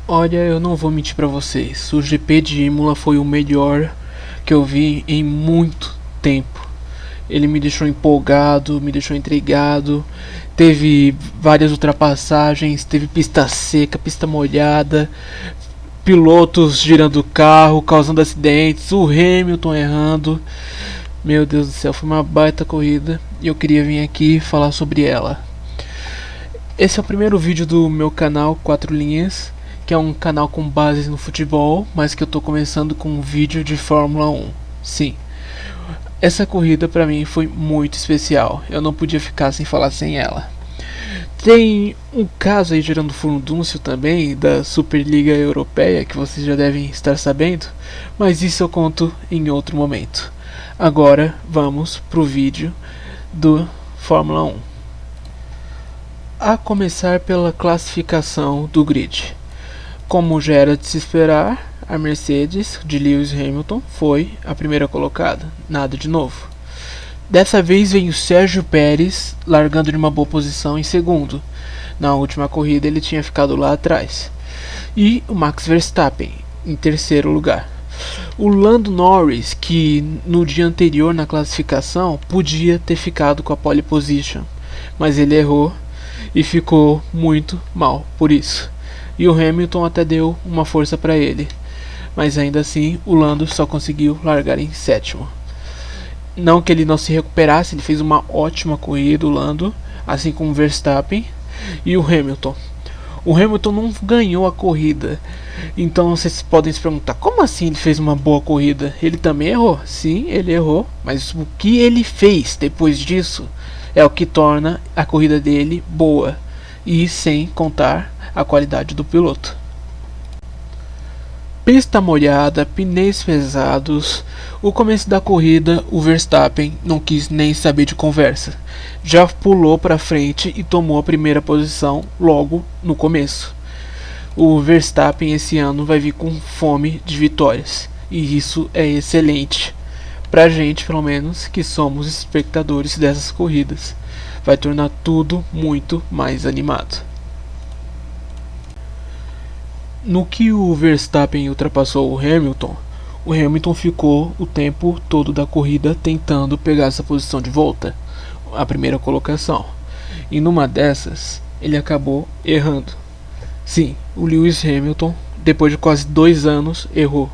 Olha, eu não vou mentir pra vocês. O GP de Imola foi o melhor que eu vi em muito tempo. Ele me deixou empolgado, me deixou intrigado. Teve várias ultrapassagens, teve pista seca, pista molhada, pilotos girando o carro, causando acidentes, o Hamilton errando. Meu Deus do céu, foi uma baita corrida e eu queria vir aqui falar sobre ela. Esse é o primeiro vídeo do meu canal 4 Linhas, que é um canal com base no futebol, mas que eu tô começando com um vídeo de Fórmula 1. Sim, essa corrida pra mim foi muito especial, eu não podia ficar sem falar sem ela. Tem um caso aí gerando furdúncio também da Superliga Europeia, que vocês já devem estar sabendo, mas isso eu conto em outro momento. Agora vamos pro vídeo do Fórmula 1. A começar pela classificação do grid. Como já era de se esperar, a Mercedes de Lewis Hamilton foi a primeira colocada, nada de novo. Dessa vez vem o Sérgio Pérez largando de uma boa posição em segundo. Na última corrida ele tinha ficado lá atrás. E o Max Verstappen em terceiro lugar. O Lando Norris, que no dia anterior na classificação podia ter ficado com a pole position, mas ele errou e ficou muito mal por isso. E o Hamilton até deu uma força para ele, mas ainda assim o Lando só conseguiu largar em sétimo. Não que ele não se recuperasse, ele fez uma ótima corrida, o Lando, assim como o Verstappen e o Hamilton. O Hamilton não ganhou a corrida, então vocês podem se perguntar, como assim ele fez uma boa corrida? Ele também errou? Sim, ele errou, mas o que ele fez depois disso é o que torna a corrida dele boa, e sem contar a qualidade do piloto. Pista molhada, pneus pesados. O começo da corrida, o Verstappen não quis nem saber de conversa. Já pulou para frente e tomou a primeira posição logo no começo. O Verstappen esse ano vai vir com fome de vitórias, e isso é excelente pra gente, pelo menos, que somos espectadores dessas corridas. Vai tornar tudo muito mais animado. No que o Verstappen ultrapassou o Hamilton ficou o tempo todo da corrida tentando pegar essa posição de volta, a primeira colocação. E numa dessas, ele acabou errando. Sim, o Lewis Hamilton, depois de quase 2 anos, errou.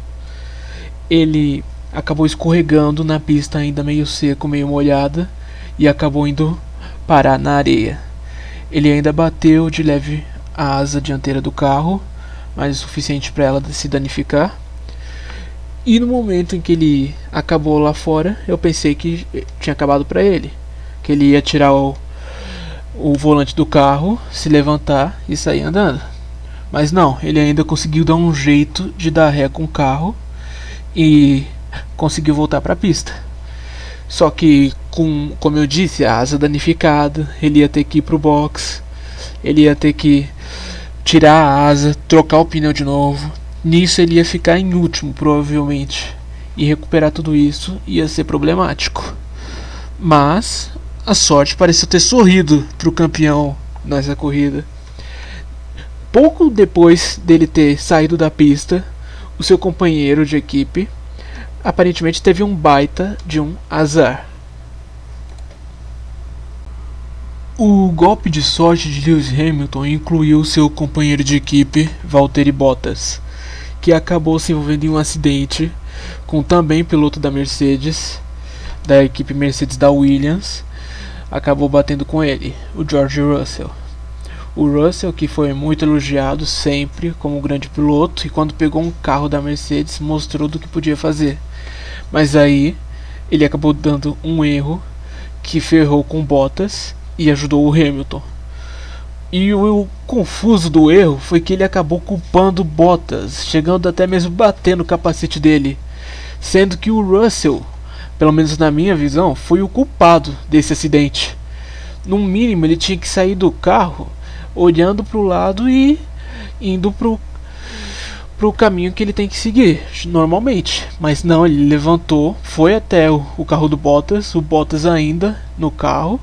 Ele acabou escorregando na pista ainda meio seco, meio molhada, e acabou indo parar na areia. Ele ainda bateu de leve a asa dianteira do carro, mas o suficiente para ela se danificar. E no momento em que ele acabou lá fora, eu pensei que tinha acabado para ele, que ele ia tirar o volante do carro, se levantar e sair andando. Mas não, ele ainda conseguiu dar um jeito de dar ré com o carro e conseguiu voltar para a pista. Só que, como eu disse, a asa danificada, ele ia ter que ir pro box, ele ia ter que tirar a asa, trocar o pneu de novo. Nisso ele ia ficar em último, provavelmente, e recuperar tudo isso ia ser problemático. Mas a sorte pareceu ter sorrido pro campeão nessa corrida. Pouco depois dele ter saído da pista, o seu companheiro de equipe aparentemente teve um baita de um azar. O golpe de sorte de Lewis Hamilton incluiu seu companheiro de equipe, Valtteri Bottas, que acabou se envolvendo em um acidente com também piloto da Mercedes, da equipe Mercedes da Williams, acabou batendo com ele, o George Russell. O Russell, que foi muito elogiado sempre como um grande piloto, e quando pegou um carro da Mercedes mostrou do que podia fazer. Mas aí ele acabou dando um erro que ferrou com Bottas e ajudou o Hamilton. E o confuso do erro foi que ele acabou culpando Bottas, chegando até mesmo bater no capacete dele, sendo que o Russell, pelo menos na minha visão, foi o culpado desse acidente. No mínimo ele tinha que sair do carro olhando para o lado e indo pro caminho que ele tem que seguir normalmente, mas não, ele levantou, foi até o carro do Bottas, o Bottas ainda no carro,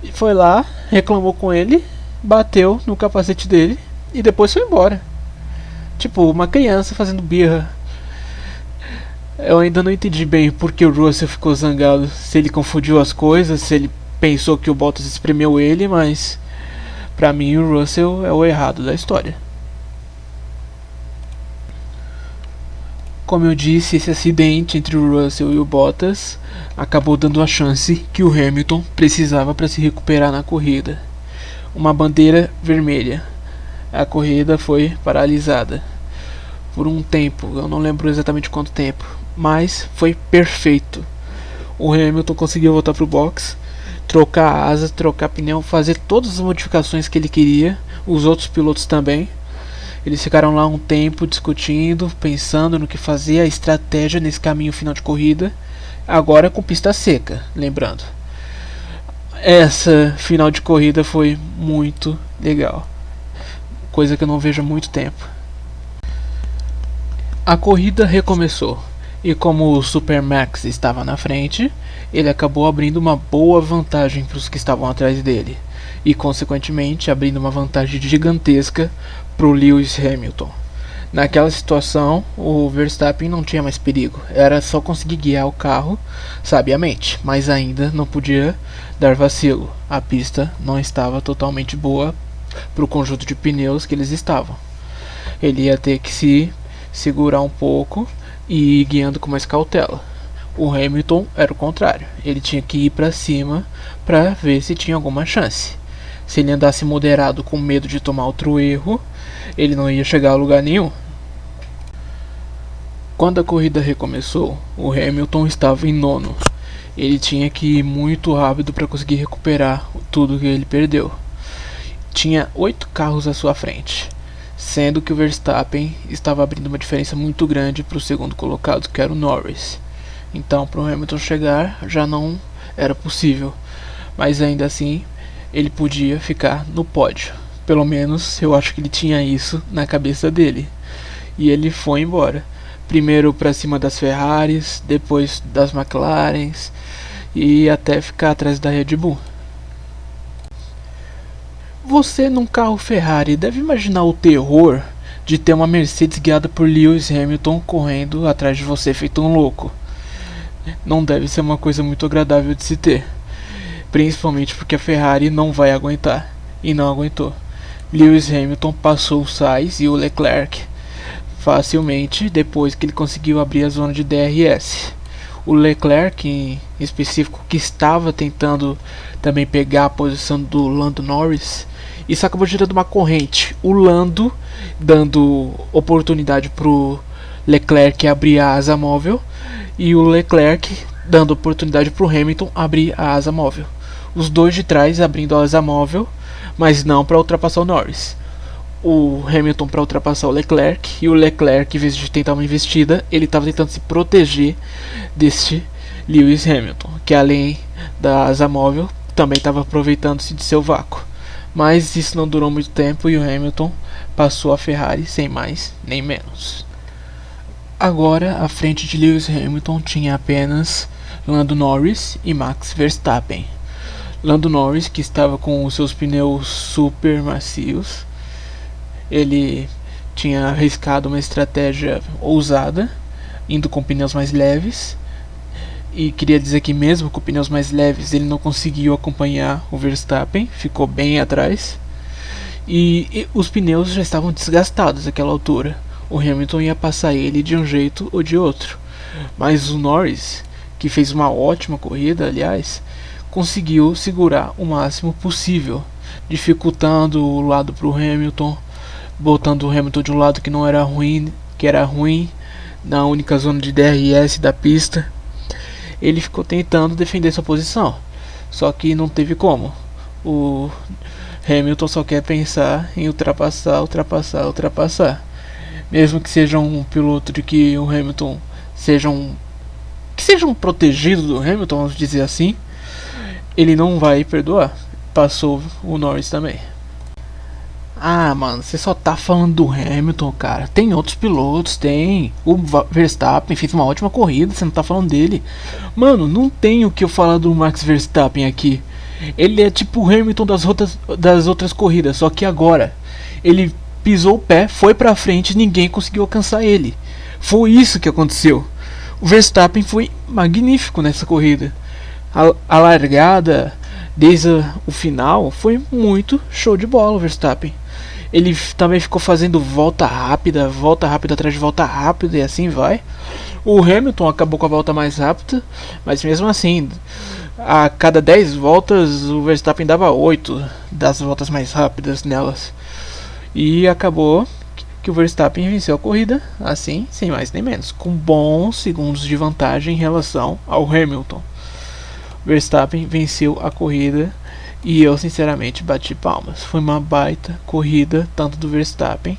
e foi lá, reclamou com ele, bateu no capacete dele e depois foi embora. Tipo, uma criança fazendo birra. Eu ainda não entendi bem por que o Russell ficou zangado. Se ele confundiu as coisas, se ele pensou que o Bottas espremeu ele, mas pra mim o Russell é o errado da história. Como eu disse, esse acidente entre o Russell e o Bottas acabou dando a chance que o Hamilton precisava para se recuperar na corrida. Uma bandeira vermelha. A corrida foi paralisada por um tempo, eu não lembro exatamente quanto tempo, mas foi perfeito. O Hamilton conseguiu voltar pro box, trocar a asa, trocar pneu, fazer todas as modificações que ele queria, os outros pilotos também. Eles ficaram lá um tempo discutindo, pensando no que fazer, a estratégia nesse caminho final de corrida, agora com pista seca, lembrando. Essa final de corrida foi muito legal, coisa que eu não vejo há muito tempo. A corrida recomeçou, e como o Supermax estava na frente, ele acabou abrindo uma boa vantagem para os que estavam atrás dele, e consequentemente abrindo uma vantagem gigantesca para o Lewis Hamilton. Naquela situação, o Verstappen não tinha mais perigo, era só conseguir guiar o carro sabiamente, mas ainda não podia dar vacilo, a pista não estava totalmente boa para o conjunto de pneus que eles estavam. Ele ia ter que se segurar um pouco e ir guiando com mais cautela. O Hamilton era o contrário, ele tinha que ir para cima para ver se tinha alguma chance. Se ele andasse moderado com medo de tomar outro erro, ele não ia chegar a lugar nenhum. Quando a corrida recomeçou, o Hamilton estava em nono. Ele tinha que ir muito rápido para conseguir recuperar tudo que ele perdeu. Tinha 8 carros à sua frente, sendo que o Verstappen estava abrindo uma diferença muito grande para o segundo colocado, que era o Norris. Então, para o Hamilton chegar já não era possível, mas ainda assim ele podia ficar no pódio. Pelo menos eu acho que ele tinha isso na cabeça dele. E ele foi embora. Primeiro para cima das Ferraris, depois das McLarens e até ficar atrás da Red Bull. Você num carro Ferrari deve imaginar o terror de ter uma Mercedes guiada por Lewis Hamilton correndo atrás de você feito um louco. Não deve ser uma coisa muito agradável de se ter, principalmente porque a Ferrari não vai aguentar, e não aguentou. Lewis Hamilton passou o Sainz e o Leclerc facilmente depois que ele conseguiu abrir a zona de DRS. O Leclerc em específico, que estava tentando também pegar a posição do Lando Norris, isso acabou gerando uma corrente. O Lando dando oportunidade para o Leclerc abrir a asa móvel e o Leclerc dando oportunidade para o Hamilton abrir a asa móvel. Os dois de trás abrindo a asa móvel, mas não para ultrapassar o Norris. O Hamilton para ultrapassar o Leclerc, e o Leclerc, em vez de tentar uma investida, ele estava tentando se proteger deste Lewis Hamilton, que além da asa móvel também estava aproveitando-se de seu vácuo. Mas isso não durou muito tempo e o Hamilton passou a Ferrari sem mais nem menos. Agora, à frente de Lewis Hamilton tinha apenas Lando Norris e Max Verstappen. Lando Norris, que estava com os seus pneus super macios, ele tinha arriscado uma estratégia ousada, indo com pneus mais leves, e queria dizer que mesmo com pneus mais leves ele não conseguiu acompanhar o Verstappen, ficou bem atrás, e os pneus já estavam desgastados naquela altura. O Hamilton ia passar ele de um jeito ou de outro, mas o Norris, que fez uma ótima corrida, aliás, conseguiu segurar o máximo possível, dificultando o lado para o Hamilton, botando o Hamilton de um lado que não era ruim, que era ruim, na única zona de DRS da pista. Ele ficou tentando defender sua posição, só que não teve como. O Hamilton só quer pensar em ultrapassar, ultrapassar, ultrapassar. Mesmo que seja um piloto de que o Hamilton seja um protegido do Hamilton, vamos dizer assim, ele não vai perdoar. Passou o Norris também. Ah, mano, você só tá falando do Hamilton, cara. Tem outros pilotos, tem. O Verstappen fez uma ótima corrida, você não tá falando dele. Mano, não tem o que eu falar do Max Verstappen aqui. Ele é tipo o Hamilton das outras corridas, só que agora ele pisou o pé, foi pra frente e ninguém conseguiu alcançar ele. Foi isso que aconteceu. O Verstappen foi magnífico nessa corrida. A largada, desde o final, foi muito show de bola o Verstappen. Ele também ficou fazendo volta rápida atrás de volta rápida e assim vai. O Hamilton acabou com a volta mais rápida, mas mesmo assim, a cada 10 voltas o Verstappen dava 8 das voltas mais rápidas nelas. E acabou que o Verstappen venceu a corrida, assim, sem mais nem menos, com bons segundos de vantagem em relação ao Hamilton. Verstappen venceu a corrida e eu sinceramente bati palmas. Foi uma baita corrida, tanto do Verstappen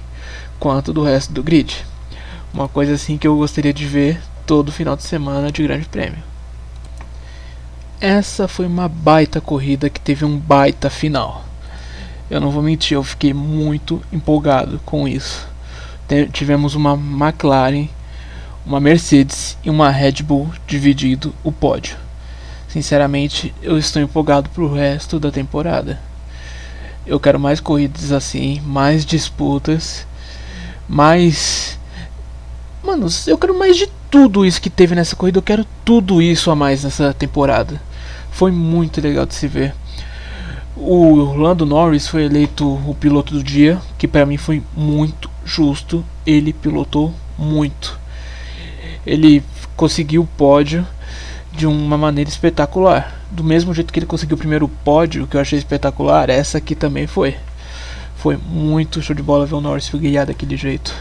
quanto do resto do grid. Uma coisa assim que eu gostaria de ver todo final de semana de Grande Prêmio. Essa foi uma baita corrida que teve um baita final. Eu não vou mentir, eu fiquei muito empolgado com isso. Tivemos uma McLaren, uma Mercedes e uma Red Bull dividindo o pódio. Sinceramente, eu estou empolgado pro resto da temporada. Eu quero mais corridas assim, mais disputas, mais... Mano, eu quero mais de tudo isso que teve nessa corrida. Eu quero tudo isso a mais nessa temporada. Foi muito legal de se ver. O Lando Norris foi eleito o piloto do dia, que pra mim foi muito justo. Ele pilotou muito. Ele conseguiu o pódio de uma maneira espetacular. Do mesmo jeito que ele conseguiu o primeiro pódio, que eu achei espetacular, essa aqui também foi. Foi muito show de bola ver o Norris guiar daquele jeito.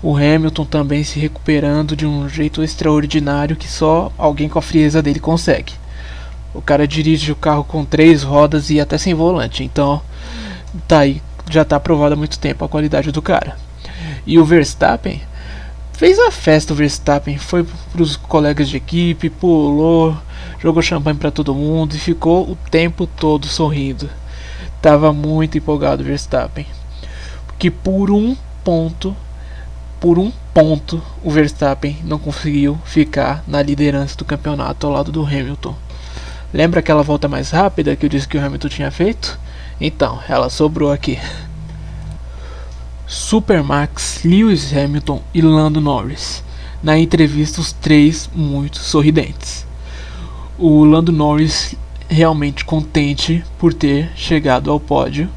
O Hamilton também se recuperando de um jeito extraordinário que só alguém com a frieza dele consegue. O cara dirige o carro com 3 rodas e até sem volante, então tá aí, já tá provado há muito tempo a qualidade do cara. E o Verstappen fez a festa. O Verstappen foi pros colegas de equipe, pulou, jogou champanhe pra todo mundo e ficou o tempo todo sorrindo. Tava muito empolgado o Verstappen, porque por um ponto o Verstappen não conseguiu ficar na liderança do campeonato ao lado do Hamilton. Lembra aquela volta mais rápida que eu disse que o Hamilton tinha feito? Então, ela sobrou aqui. Supermax, Lewis Hamilton e Lando Norris. Na entrevista, os três muito sorridentes. O Lando Norris realmente contente por ter chegado ao pódio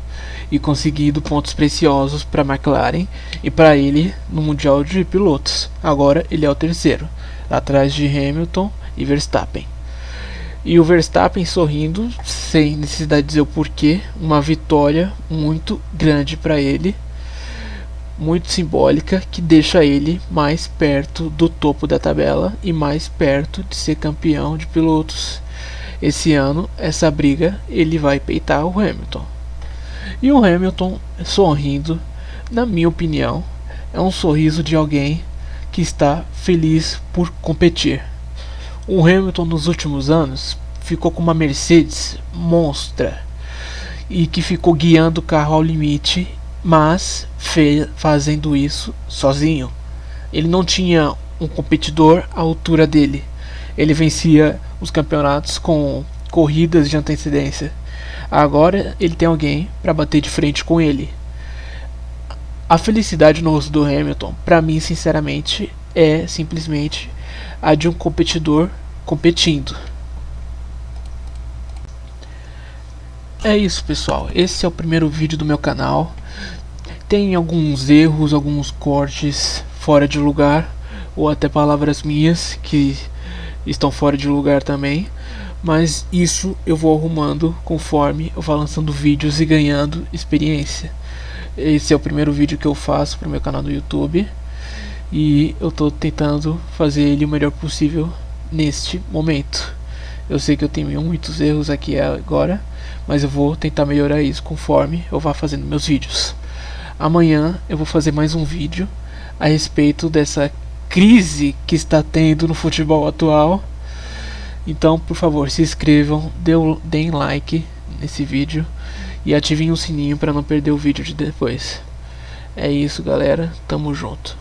e conseguido pontos preciosos para a McLaren e para ele no Mundial de Pilotos. Agora ele é o terceiro, atrás de Hamilton e Verstappen. E o Verstappen sorrindo, sem necessidade de dizer o porquê, uma vitória muito grande para ele, muito simbólica, que deixa ele mais perto do topo da tabela e mais perto de ser campeão de pilotos. Esse ano, essa briga, ele vai peitar o Hamilton. E o Hamilton sorrindo, na minha opinião, é um sorriso de alguém que está feliz por competir. O Hamilton nos últimos anos ficou com uma Mercedes monstra e que ficou guiando o carro ao limite, mas fazendo isso sozinho. Ele não tinha um competidor à altura dele. Ele vencia os campeonatos com corridas de antecedência. Agora ele tem alguém para bater de frente com ele. A felicidade no rosto do Hamilton, para mim, sinceramente, é simplesmente a de um competidor competindo. É isso, pessoal. Esse é o primeiro vídeo do meu canal. Tem alguns erros, alguns cortes fora de lugar, ou até palavras minhas que estão fora de lugar também. Mas isso eu vou arrumando conforme eu vou lançando vídeos e ganhando experiência. Esse é o primeiro vídeo que eu faço para o meu canal do YouTube e eu estou tentando fazer ele o melhor possível neste momento. Eu sei que eu tenho muitos erros aqui agora, mas eu vou tentar melhorar isso conforme eu vá fazendo meus vídeos. Amanhã eu vou fazer mais um vídeo a respeito dessa crise que está tendo no futebol atual. Então, por favor, se inscrevam, deem like nesse vídeo e ativem o sininho para não perder o vídeo de depois. É isso, galera. Tamo junto.